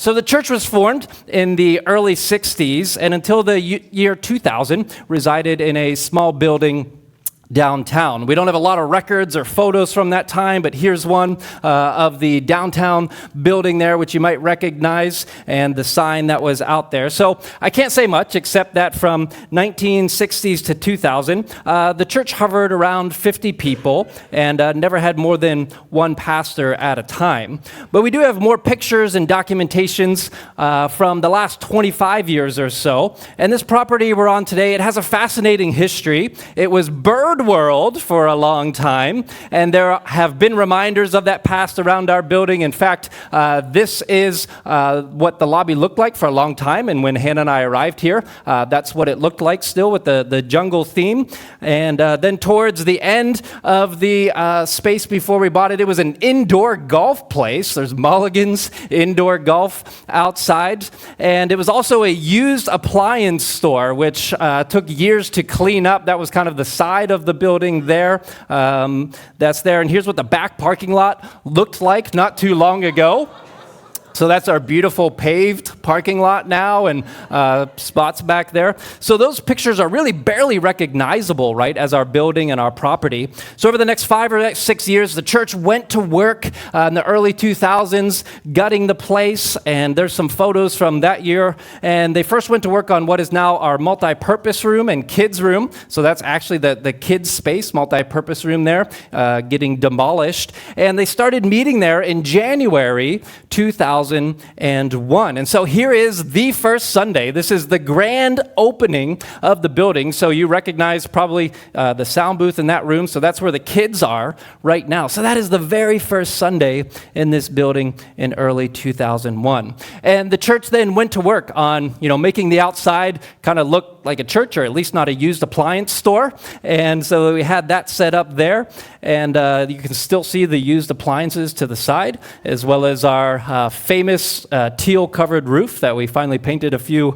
So the church was formed in the early 60s, and until the year 2000, resided in a small building downtown. We don't have a lot of records or photos from that time, but here's one of the downtown building there, which you might recognize, and the sign that was out there. So I can't say much except that from 1960s to 2000, the church hovered around 50 people and never had more than one pastor at a time. But we do have more pictures and documentations from the last 25 years or so. And this property we're on today, it has a fascinating history. It was bird world for a long time, and there have been reminders of that past around our building. In fact, this is what the lobby looked like for a long time, and when Hannah and I arrived here, that's what it looked like still with the jungle theme. And then towards the end of the space before we bought it, it was an indoor golf place. There's Mulligan's indoor golf outside, and it was also a used appliance store, which took years to clean up. That was kind of the side of the building there. That's there. And here's what the back parking lot looked like not too long ago. So that's our beautiful paved parking lot now, and spots back there. So those pictures are really barely recognizable, right, as our building and our property. So over the next 5 or 6 years, the church went to work in the early 2000s, gutting the place, and there's some photos from that year. And they first went to work on what is now our multi-purpose room and kids room. So that's actually the kids space, multi-purpose room there, getting demolished. And they started meeting there in January 2001. And so here is the first Sunday. This is the grand opening of the building. So you recognize probably the sound booth in that room. So that's where the kids are right now. So that is the very first Sunday in this building in early 2001. And the church then went to work on, making the outside kind of look like a church, or at least not a used appliance store. And so we had that set up there. And you can still see the used appliances to the side, as well as our famous teal-covered roof that we finally painted a few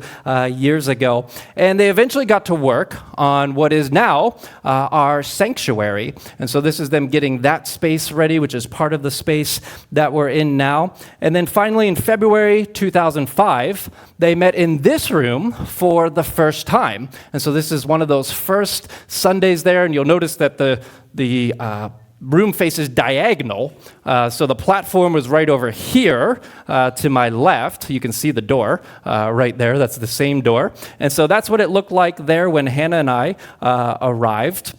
years ago. And they eventually got to work on what is now our sanctuary. And so this is them getting that space ready, which is part of the space that we're in now. And then finally, in February 2005, they met in this room for the first time. And so this is one of those first Sundays there, and you'll notice that the room faces diagonal, so the platform was right over here to my left. You can see the door right there. That's the same door. And so that's what it looked like there when Hannah and I arrived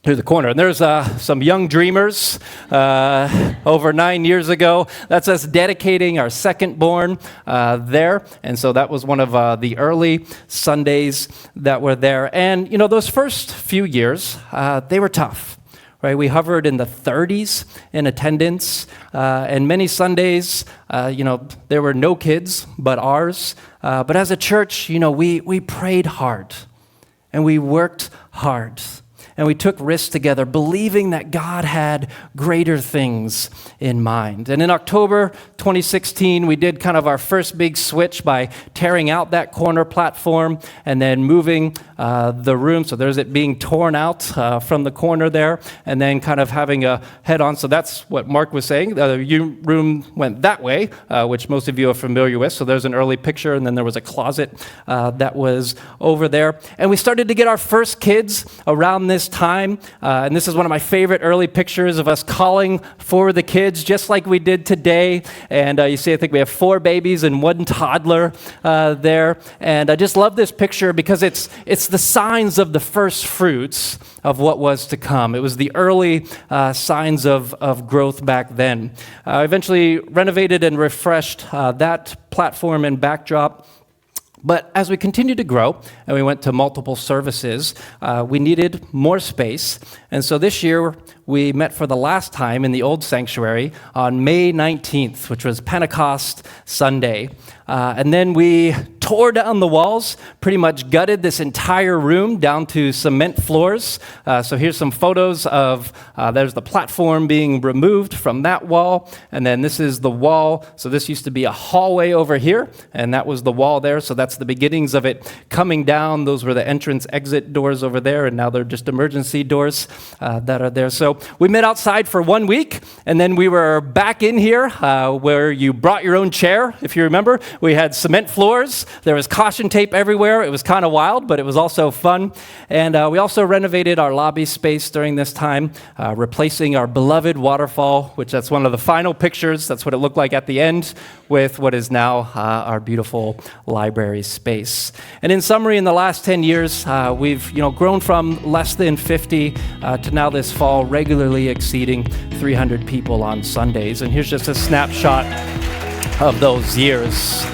through the corner. And there's some young dreamers over 9 years ago. That's us dedicating our second born there. And so that was one of the early Sundays that were there. And, those first few years, they were tough. Right, we hovered in the 30s in attendance, and many Sundays, there were no kids but ours. But as a church, we prayed hard, and we worked hard, and we took risks together, believing that God had greater things in mind. And in October 2016, we did kind of our first big switch by tearing out that corner platform and then moving the room. So there's it being torn out from the corner there, and then kind of having a head-on. So that's what Mark was saying. The room went that way, which most of you are familiar with. So there's an early picture, and then there was a closet that was over there. And we started to get our first kids around this time, and this is one of my favorite early pictures of us calling for the kids, just like we did today. And you see, I think we have 4 babies and 1 toddler there. And I just love this picture because it's the signs of the first fruits of what was to come. It was the early signs of growth back then. I eventually renovated and refreshed that platform and backdrop. But as we continued to grow and we went to multiple services, we needed more space. And so this year, we met for the last time in the old sanctuary on May 19th, which was Pentecost Sunday. And then we tore down the walls, pretty much gutted this entire room down to cement floors. So here's some photos of, there's the platform being removed from that wall, and then this is the wall. So this used to be a hallway over here, and that was the wall there. So that's the beginnings of it coming down. Those were the entrance exit doors over there, and now they're just emergency doors that are there. So we met outside for 1 week, and then we were back in here where you brought your own chair, if you remember. We had cement floors. There was caution tape everywhere. It was kind of wild, but it was also fun. And we also renovated our lobby space during this time, replacing our beloved waterfall, which that's one of the final pictures. That's what it looked like at the end, with what is now our beautiful library space. And in summary, in the last 10 years, we've grown from less than 50 to now this fall regularly exceeding 300 people on Sundays. And here's just a snapshot of those years.